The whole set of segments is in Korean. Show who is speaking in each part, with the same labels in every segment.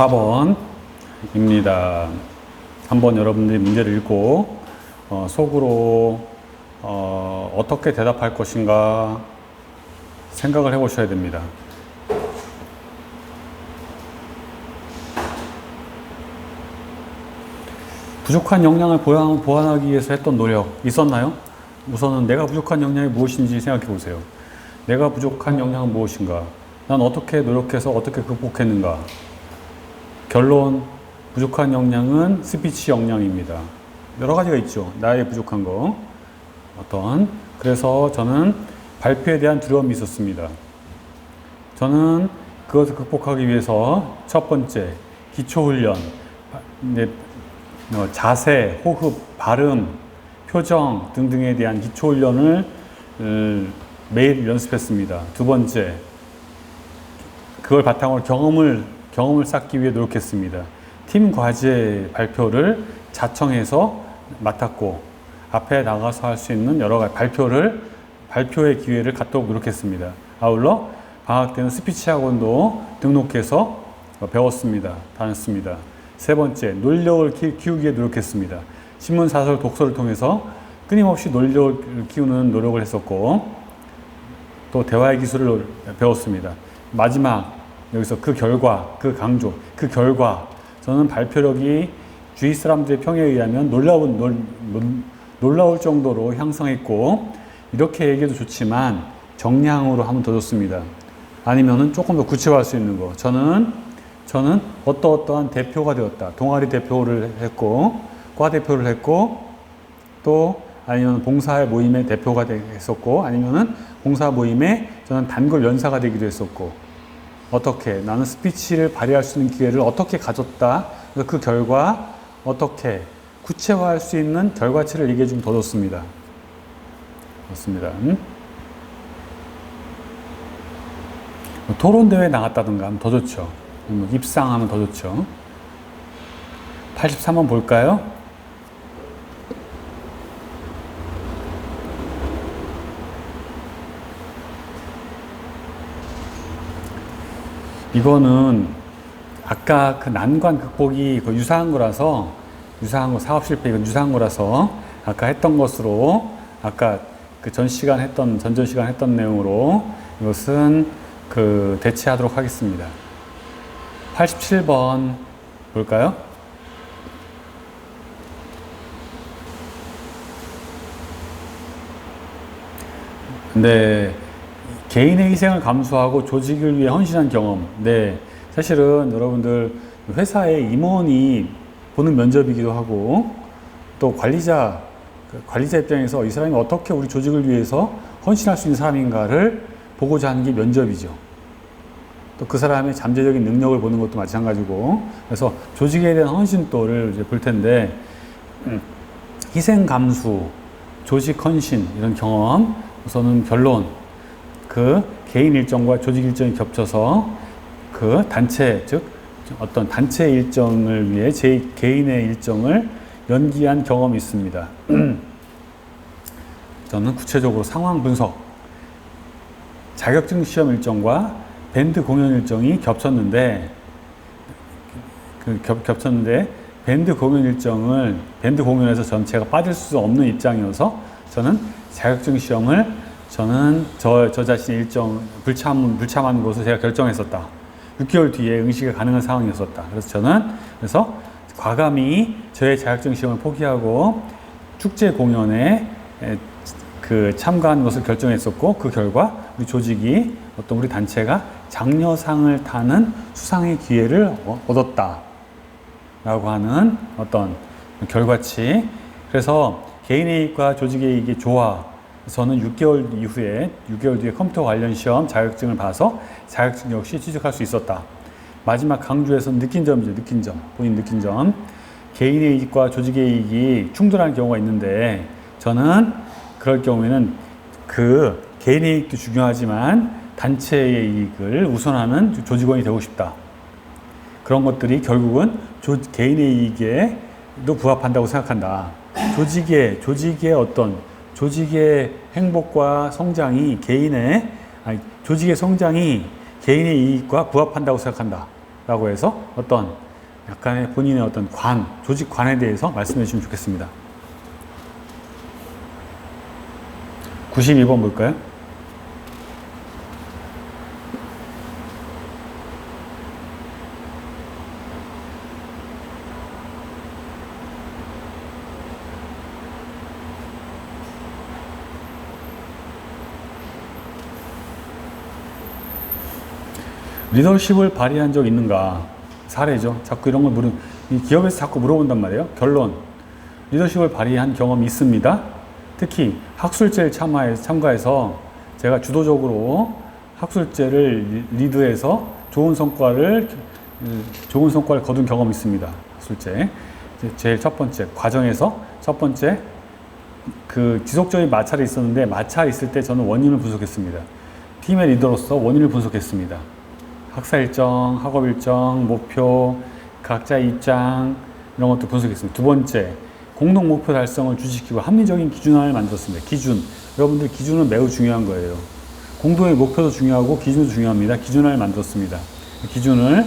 Speaker 1: 4번입니다. 한번 여러분들이 문제를 읽고 속으로 어떻게 대답할 것인가 생각을 해 보셔야 됩니다. 부족한 역량을 보완하기 위해서 했던 노력 있었나요? 우선은 내가 부족한 역량이 무엇인지 생각해 보세요. 내가 부족한 역량은 무엇인가? 난 어떻게 노력해서 어떻게 극복했는가? 결론, 부족한 역량은 스피치 역량입니다. 여러 가지가 있죠. 나의 부족한 거. 그래서 저는 발표에 대한 두려움이 있었습니다. 저는 그것을 극복하기 위해서 첫 번째, 기초훈련, 자세, 호흡, 발음, 표정 등등에 대한 기초훈련을 매일 연습했습니다. 두 번째, 그걸 바탕으로 경험을 쌓기 위해 노력했습니다. 팀 과제 발표를 자청해서 맡았고, 앞에 나가서 할 수 있는 여러 가지 발표의 기회를 갖도록 노력했습니다. 아울러 방학 때는 스피치 학원도 등록해서 배웠습니다. 다녔습니다. 세 번째, 논리력을 키우기 위해 노력했습니다. 신문, 사설, 독서를 통해서 끊임없이 논리력을 키우는 노력을 했었고, 또 대화의 기술을 배웠습니다. 마지막, 여기서 그 결과, 저는 발표력이 주위 사람들의 평에 의하면 놀라울 정도로 향상했고, 이렇게 얘기해도 좋지만 정량으로 하면 더 좋습니다. 아니면은 조금 더 구체화할 수 있는 거. 저는 어떠한 대표가 되었다. 동아리 대표를 했고, 과 대표를 했고, 또 아니면 봉사 모임의 대표가 됐었고, 아니면은 봉사 모임에 저는 단골 연사가 되기도 했었고, 어떻게 나는 스피치를 발휘할 수 있는 기회를 어떻게 가졌다. 그래서 그 결과 어떻게 구체화할 수 있는 결과치를 얘기해 주면 더 좋습니다. 좋습니다. 토론대회에 나갔다든가 하면 더 좋죠. 입상하면 더 좋죠. 83번 볼까요? 이거는 아까 그 난관 극복이 유사한 거라서, 사업 실패 이건 유사한 거라서 아까 했던 것으로, 아까 그 전전 시간 했던 내용으로 이것은 대체하도록 하겠습니다. 87번 볼까요? 네. 개인의 희생을 감수하고 조직을 위해 헌신한 경험. 네. 사실은 여러분들 회사의 임원이 보는 면접이기도 하고, 또 관리자 입장에서 이 사람이 어떻게 우리 조직을 위해서 헌신할 수 있는 사람인가를 보고자 하는 게 면접이죠. 또 그 사람의 잠재적인 능력을 보는 것도 마찬가지고, 그래서 조직에 대한 헌신도를 이제 볼 텐데, 희생 감수, 조직 헌신 이런 경험. 우선은 결론, 그 개인 일정과 조직 일정이 겹쳐서 그 단체, 즉 어떤 단체 일정을 위해 제 개인의 일정을 연기한 경험이 있습니다. 저는 구체적으로 상황 분석, 자격증 시험 일정과 밴드 공연 일정이 겹쳤는데, 밴드 공연에서 제가 빠질 수 없는 입장이어서 저는 자격증 시험을 저 자신의 일정 불참하는 것을 제가 결정했었다. 6개월 뒤에 응시가 가능한 상황이었었다. 그래서 과감히 저의 자격증 시험을 포기하고 축제 공연에 참가하는 것을 결정했었고, 그 결과 우리 조직이 우리 단체가 장려상을 타는 수상의 기회를 얻었다 라고 하는 어떤 결과치. 그래서 개인의 이익과 조직의 이익의 조화. 저는 6개월 뒤에 컴퓨터 관련 시험 자격증을 봐서 자격증 역시 취득할 수 있었다. 마지막 강조해서 느낀 점이죠. 본인 느낀 점. 개인의 이익과 조직의 이익이 충돌하는 경우가 있는데, 저는 그럴 경우에는 그 개인의 이익도 중요하지만 단체의 이익을 우선하는 조직원이 되고 싶다. 그런 것들이 결국은 개인의 이익에도 부합한다고 생각한다. 조직의 행복과 성장이 조직의 성장이 개인의 이익과 부합한다고 생각한다 라고 해서 어떤 약간의 본인의 어떤 조직 관에 대해서 말씀해 주시면 좋겠습니다. 92번 볼까요? 리더십을 발휘한 적 있는가? 사례죠. 자꾸 이런 걸 이 기업에서 자꾸 물어본단 말이에요. 결론. 리더십을 발휘한 경험이 있습니다. 특히 학술제를 참가해서 제가 주도적으로 학술제를 리드해서 좋은 성과를 거둔 경험이 있습니다. 학술제. 제일 첫 번째, 과정에서 첫 번째, 지속적인 마찰이 있었는데, 마찰이 있을 때 저는 원인을 분석했습니다. 팀의 리더로서 원인을 분석했습니다. 학사 일정, 학업 일정, 목표, 각자의 입장 이런 것도 분석했습니다. 두 번째, 공동 목표 달성을 주시키고 합리적인 기준화를 만들었습니다. 기준. 여러분들 기준은 매우 중요한 거예요. 공동의 목표도 중요하고 기준도 중요합니다. 기준화를 만들었습니다. 기준을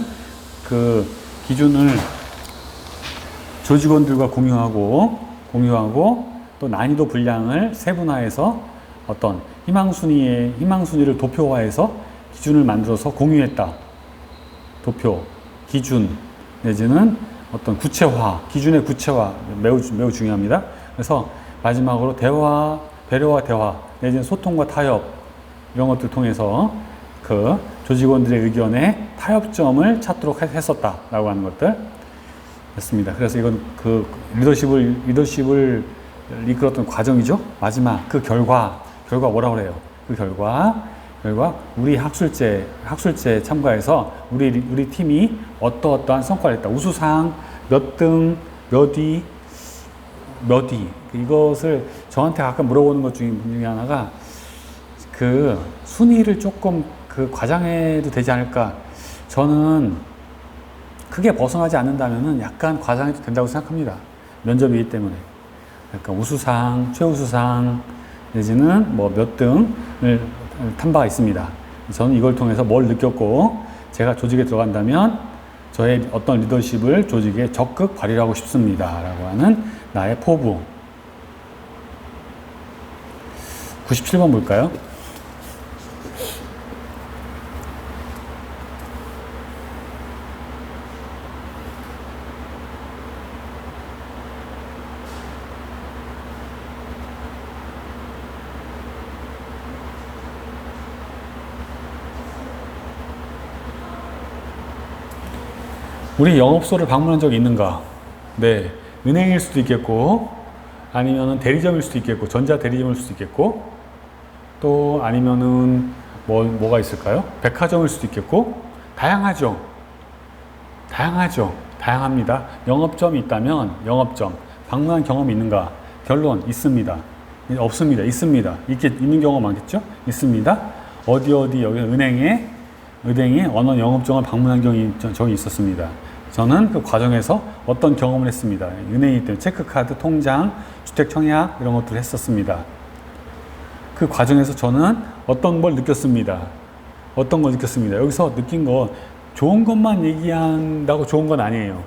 Speaker 1: 조직원들과 공유하고 또 난이도 분량을 세분화해서 어떤 희망순위를 도표화해서 기준을 만들어서 공유했다. 도표, 기준, 내지는 어떤 기준의 구체화 매우 중요합니다. 그래서 마지막으로 배려와 대화, 내지는 소통과 타협 이런 것들 통해서 조직원들의 의견에 타협점을 찾도록 했었다라고 하는 것들 였습니다. 그래서 이건 리더십을 이끌었던 과정이죠. 마지막 결과 뭐라고 그래요? 결과 우리 학술제 참가해서 우리 팀이 어떠한 성과를 냈다. 우수상 몇 등, 몇 위. 이것을 저한테 가끔 물어보는 것 중에 하나가 순위를 조금 과장해도 되지 않을까. 저는 크게 벗어나지 않는다면은 약간 과장해도 된다고 생각합니다. 면접이기 때문에. 약간 우수상, 최우수상, 내지는 몇 등을 탄 바가 있습니다. 저는 이걸 통해서 뭘 느꼈고, 제가 조직에 들어간다면 저의 어떤 리더십을 조직에 적극 발휘하고 싶습니다. 라고 하는 나의 포부. 97번 볼까요? 우리 영업소를 방문한 적이 있는가? 네. 은행일 수도 있겠고, 아니면은 대리점일 수도 있겠고, 전자대리점일 수도 있겠고, 또 아니면은 뭐가 있을까요? 백화점일 수도 있겠고, 다양하죠. 다양합니다. 영업점이 있다면, 방문한 경험이 있는가? 결론, 있습니다. 없습니다. 있습니다. 있는 경우가 많겠죠? 있습니다. 어디, 여기 은행에 어느 영업점을 방문한 적이 있었습니다. 저는 그 과정에서 어떤 경험을 했습니다. 은행이기 때문에 체크카드, 통장, 주택청약 이런 것들을 했었습니다. 그 과정에서 저는 어떤 걸 느꼈습니다. 여기서 느낀 거 좋은 것만 얘기한다고 좋은 건 아니에요.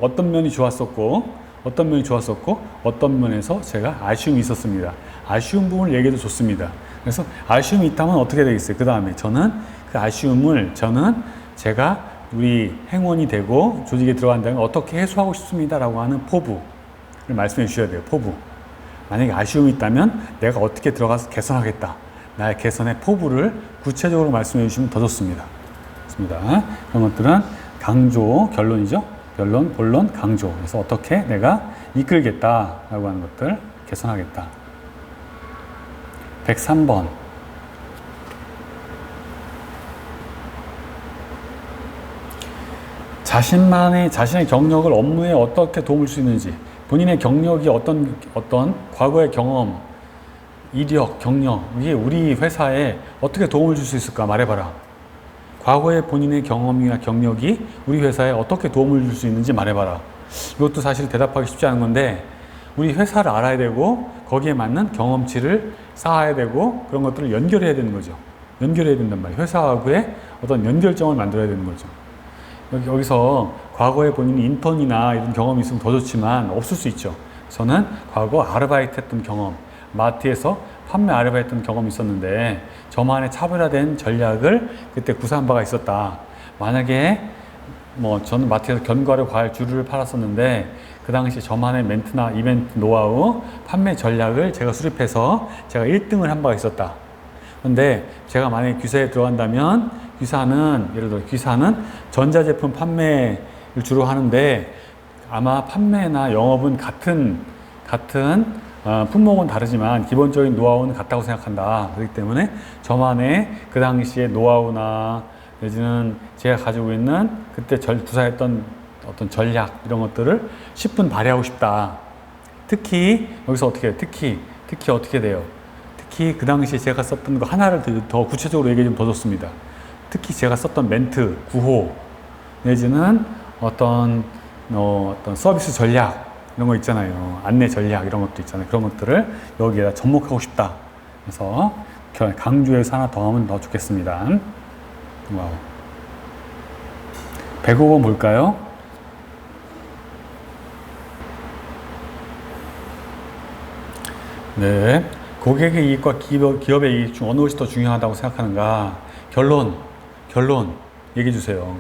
Speaker 1: 어떤 면이 좋았었고 어떤 면에서 제가 아쉬움이 있었습니다. 아쉬운 부분을 얘기해도 좋습니다. 그래서 아쉬움이 있다면 어떻게 되겠어요? 그 다음에 저는 그 아쉬움을 제가 우리 행원이 되고 조직에 들어간다면 어떻게 해소하고 싶습니다. 라고 하는 포부를 말씀해 주셔야 돼요. 포부. 만약에 아쉬움이 있다면 내가 어떻게 들어가서 개선하겠다. 나의 개선의 포부를 구체적으로 말씀해 주시면 더 좋습니다. 그런 것들은 결론이죠. 결론, 본론, 강조. 그래서 어떻게 내가 이끌겠다. 라고 하는 것들 개선하겠다. 103번. 자신의 경력을 업무에 어떻게 도움을 줄 수 있는지, 본인의 경력이 어떤 과거의 경험, 이력, 경력, 이게 우리 회사에 어떻게 도움을 줄 수 있을까 말해봐라. 과거의 본인의 경험이나 경력이 우리 회사에 어떻게 도움을 줄 수 있는지 말해봐라. 이것도 사실 대답하기 쉽지 않은 건데, 우리 회사를 알아야 되고 거기에 맞는 경험치를 쌓아야 되고 그런 것들을 연결해야 되는 거죠. 연결해야 된단 말이에요. 회사하고의 어떤 연결점을 만들어야 되는 거죠. 여기서 과거에 본인이 인턴이나 이런 경험이 있으면 더 좋지만 없을 수 있죠. 저는 과거 아르바이트 했던 경험, 마트에서 판매 아르바이트 했던 경험이 있었는데 저만의 차별화된 전략을 그때 구사한 바가 있었다. 만약에 뭐 저는 마트에서 견과류, 과일, 주류를 팔았었는데 그 당시 저만의 멘트나 이벤트 노하우, 판매 전략을 제가 수립해서 제가 1등을 한 바가 있었다. 근데 제가 만약에 귀사에 들어간다면 예를 들어 귀사는 전자제품 판매를 주로 하는데 아마 판매나 영업은 같은 품목은 다르지만 기본적인 노하우는 같다고 생각한다. 그렇기 때문에 저만의 그 당시의 노하우나 내지는 제가 가지고 있는 그때 구사했던 어떤 전략 이런 것들을 10분 발휘하고 싶다. 특히 여기서 어떻게 해요? 특히 어떻게 돼요? 특히 그 당시에 제가 썼던 거 하나를 더 구체적으로 얘기해 주면 더 좋습니다. 특히 제가 썼던 멘트, 구호 내지는 어떤 서비스 전략 이런 거 있잖아요. 안내 전략 이런 것도 있잖아요. 그런 것들을 여기에다 접목하고 싶다. 그래서 강조해서 하나 더 하면 더 좋겠습니다. 와우. 105번 볼까요? 네. 고객의 이익과 기업의 이익 중 어느 것이 더 중요하다고 생각하는가? 결론 얘기해 주세요.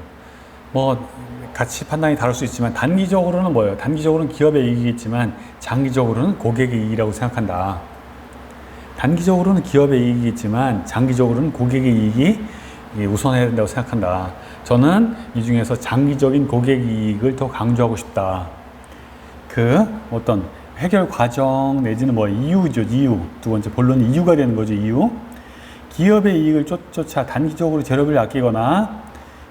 Speaker 1: 뭐 같이 판단이 다를 수 있지만 단기적으로는 뭐예요? 단기적으로는 기업의 이익이겠지만 장기적으로는 고객의 이익이라고 생각한다. 단기적으로는 기업의 이익이겠지만 장기적으로는 고객의 이익이 우선해야 된다고 생각한다. 저는 이 중에서 장기적인 고객 이익을 더 강조하고 싶다. 그 어떤 해결 과정 내지는 뭐 이유죠. 이유. 두 번째 본론이 이유가 되는 거죠. 이유. 기업의 이익을 쫓아 단기적으로 재료비를 아끼거나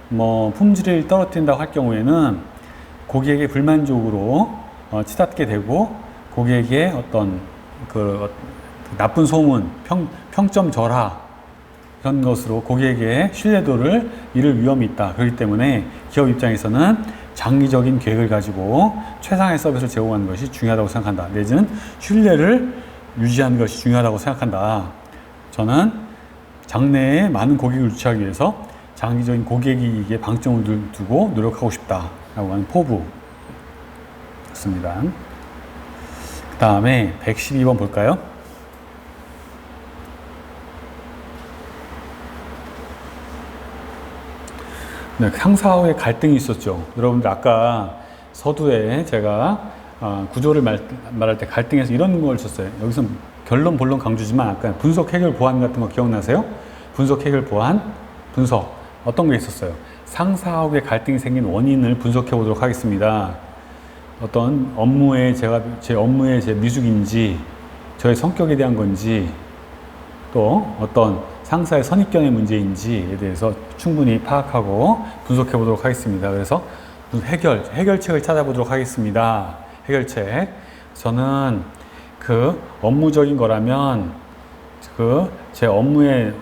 Speaker 1: 뭐 품질을 떨어뜨린다고 할 경우에는 고객의 불만족으로 치닫게 되고 고객의 어떤 그 나쁜 소문, 평점 절하 이런 것으로 고객의 신뢰도를 잃을 위험이 있다. 그렇기 때문에 기업 입장에서는 장기적인 계획을 가지고 최상의 서비스를 제공하는 것이 중요하다고 생각한다. 내지는 신뢰를 유지하는 것이 중요하다고 생각한다. 저는 장래에 많은 고객을 유치하기 위해서 장기적인 고객 이익에 방점을 두고 노력하고 싶다라고 하는 포부였습니다. 그 다음에 112번 볼까요? 네, 상사와의 갈등이 있었죠. 여러분들 아까 서두에 제가 구조를 말할 때 갈등에서 이런 걸 썼어요. 여기서 결론, 본론 강조지만 아까 분석, 해결, 보완 같은 거 기억나세요? 분석, 해결, 보완, 분석. 어떤 게 있었어요? 상사하고의 갈등이 생긴 원인을 분석해 보도록 하겠습니다. 어떤 제 업무의 제 미숙인지, 저의 성격에 대한 건지, 또 어떤 상사의 선입견의 문제인지에 대해서 충분히 파악하고 분석해 보도록 하겠습니다. 그래서 해결책을 찾아보도록 하겠습니다. 해결책. 저는 그 업무적인 거라면 제 업무의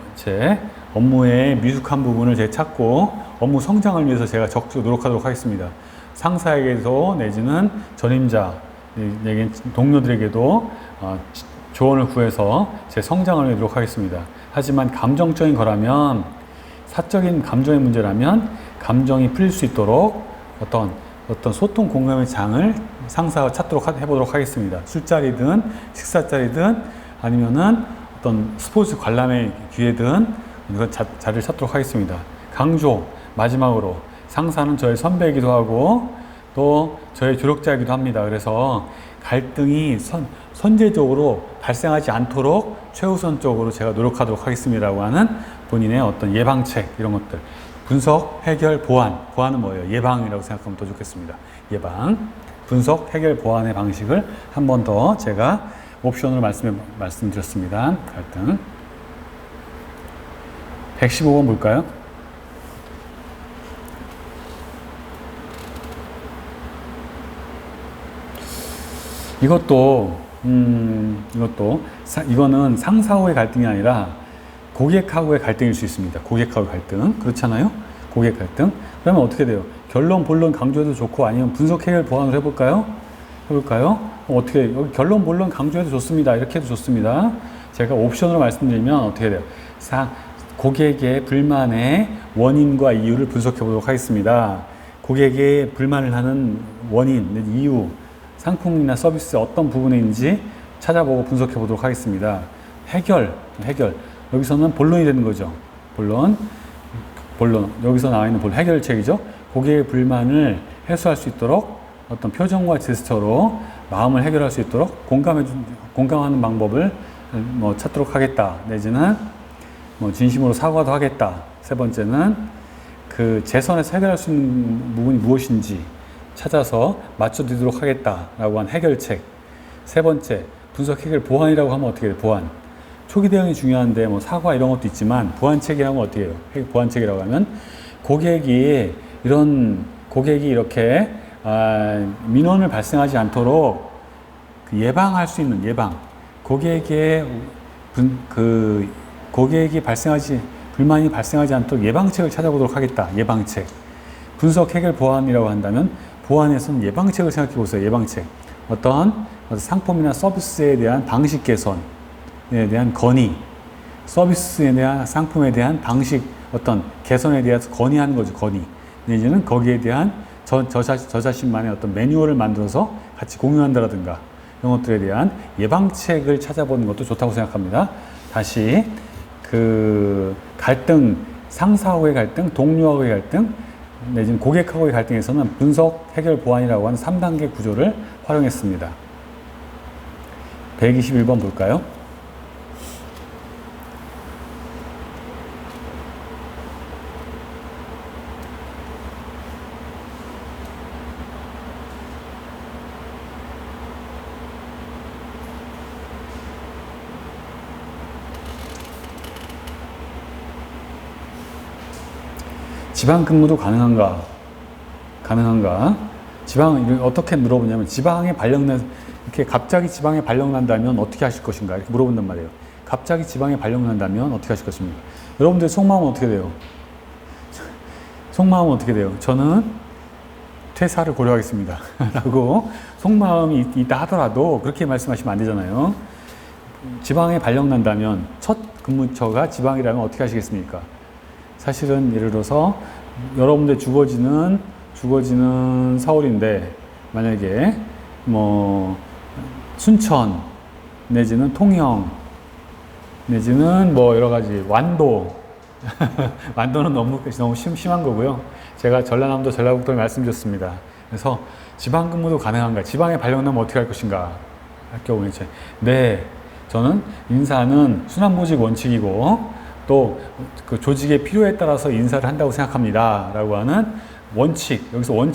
Speaker 1: 미숙한 부분을 제가 찾고 업무 성장을 위해서 제가 적극 노력하도록 하겠습니다. 상사에게도 내지는 전임자, 동료들에게도 조언을 구해서 제 성장을 위해 노력하겠습니다. 하지만 감정적인 거라면, 사적인 감정의 문제라면 감정이 풀릴 수 있도록 어떤 소통 공감의 장을 상사와 해보도록 하겠습니다. 술자리든 식사자리든 아니면은 어떤 스포츠 관람의 기회든 이건 자리를 찾도록 하겠습니다. 강조, 마지막으로 상사는 저의 선배이기도 하고 또 저의 조력자이기도 합니다. 그래서 갈등이 선제적으로 발생하지 않도록 최우선적으로 제가 노력하도록 하겠습니다라고 하는 본인의 어떤 예방책 이런 것들. 분석, 해결, 보완. 보완은 뭐예요? 예방이라고 생각하면 더 좋겠습니다. 예방, 분석, 해결, 보완의 방식을 한 번 더 제가 옵션으로 말씀드렸습니다. 갈등. 115번 볼까요? 이거는 상사와의 갈등이 아니라 고객하고의 갈등일 수 있습니다. 고객하고의 갈등. 그렇잖아요? 고객 갈등. 그러면 어떻게 돼요? 결론, 본론 강조해도 좋고 아니면 분석, 해결, 보완을 해볼까요? 어떻게, 여기 결론, 본론 강조해도 좋습니다. 이렇게 해도 좋습니다. 제가 옵션으로 말씀드리면 어떻게 돼요? 고객의 불만의 원인과 이유를 분석해 보도록 하겠습니다. 고객의 불만을 하는 원인, 이유, 상품이나 서비스 어떤 부분인지 찾아보고 분석해 보도록 하겠습니다. 해결. 여기서는 본론이 되는 거죠. 본론. 여기서 나와 있는 해결책이죠. 고객의 불만을 해소할 수 있도록 어떤 표정과 제스처로 마음을 해결할 수 있도록 공감하는 방법을 찾도록 하겠다. 내지는 진심으로 사과도 하겠다. 세 번째는 그 제 선에서 해결할 수 있는 부분이 무엇인지 찾아서 맞춰드리도록 하겠다라고 한 해결책. 세 번째, 분석 해결 보완이라고 하면 어떻게 돼요? 보완. 초기 대응이 중요한데 사과 이런 것도 있지만 보완책이라고 하면 어떻게 해요? 보완책이라고 하면 고객이 이렇게 민원을 발생하지 않도록 예방할 수 있는 고객이 불만이 발생하지 않도록 예방책을 찾아보도록 하겠다. 예방책. 분석 해결 보완이라고 한다면 보완에서는 예방책을 생각해 보세요. 예방책. 어떤 상품이나 서비스에 대한 방식 개선에 대한 건의, 서비스에 대한 상품에 대한 방식 어떤 개선에 대해서 건의하는 거죠. 건의. 내지는 거기에 대한 저 자신만의 어떤 매뉴얼을 만들어서 같이 공유한다라든가 이런 것들에 대한 예방책을 찾아보는 것도 좋다고 생각합니다. 다시 갈등, 상사하고의 갈등, 동료하고의 갈등, 내지는 고객하고의 갈등에서는 분석 해결 보완이라고 하는 3단계 구조를 활용했습니다. 121번 볼까요? 지방 근무도 가능한가? 지방, 어떻게 물어보냐면, 이렇게 갑자기 지방에 발령난다면 어떻게 하실 것인가? 이렇게 물어본단 말이에요. 갑자기 지방에 발령난다면 어떻게 하실 것입니까? 여러분들 속마음은 어떻게 돼요? 저는 퇴사를 고려하겠습니다. 라고 속마음이 있다 하더라도 그렇게 말씀하시면 안 되잖아요. 지방에 발령난다면, 첫 근무처가 지방이라면 어떻게 하시겠습니까? 사실은 예를 들어서 여러분들 주거지는 서울인데 만약에 순천 내지는 통영 내지는 여러 가지 완도 완도는 너무 심한 거고요. 제가 전라남도 전라북도를 말씀드렸습니다. 그래서 지방 근무도 가능한가? 지방에 발령나면 어떻게 할 것인가? 할 경우에 저는 인사는 순환보직 원칙이고 또 그 조직의 필요에 따라서 인사를 한다고 생각합니다. 라고 하는 원칙, 여기서는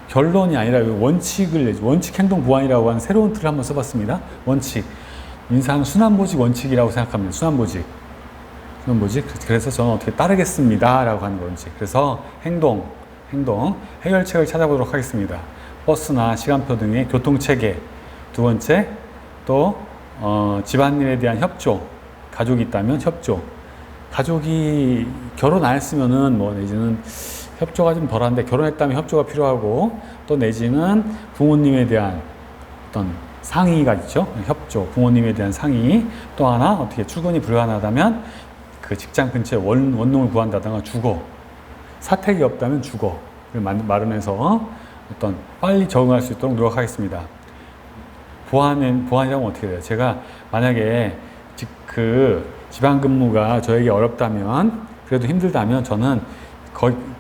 Speaker 1: 결론이 아니라 원칙 행동 보완이라고 하는 새로운 틀을 한번 써봤습니다. 원칙. 인사는 순환보직 원칙이라고 생각합니다. 순환보직. 그래서 저는 어떻게 따르겠습니다. 라고 하는 원칙. 그래서 행동, 해결책을 찾아보도록 하겠습니다. 버스나 시간표 등의 교통체계. 두 번째, 또, 집안일에 대한 협조. 가족이 있다면 협조. 가족이 결혼 안 했으면은 내지는 협조가 좀 덜한데 결혼했다면 협조가 필요하고 또 내지는 부모님에 대한 어떤 상의가 있죠. 협조. 부모님에 대한 상의. 또 하나 어떻게 출근이 불가능하다면 그 직장 근처에 원룸을 구한다든가 주거. 사택이 없다면 주거를 마련해서 어떤 빨리 적응할 수 있도록 노력하겠습니다. 보완이라면 어떻게 돼요? 제가 만약에 지방 근무가 저에게 어렵다면, 그래도 힘들다면 저는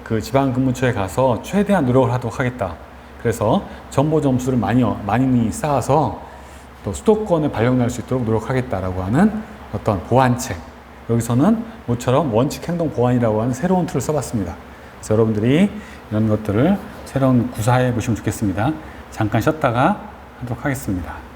Speaker 1: 그 지방 근무처에 가서 최대한 노력을 하도록 하겠다. 그래서 정보 점수를 많이 쌓아서 또 수도권에 발령날 수 있도록 노력하겠다라고 하는 어떤 보완책. 여기서는 모처럼 원칙 행동 보완이라고 하는 새로운 툴을 써봤습니다. 그래서 여러분들이 이런 것들을 새로운 구사해 보시면 좋겠습니다. 잠깐 쉬었다가 하도록 하겠습니다.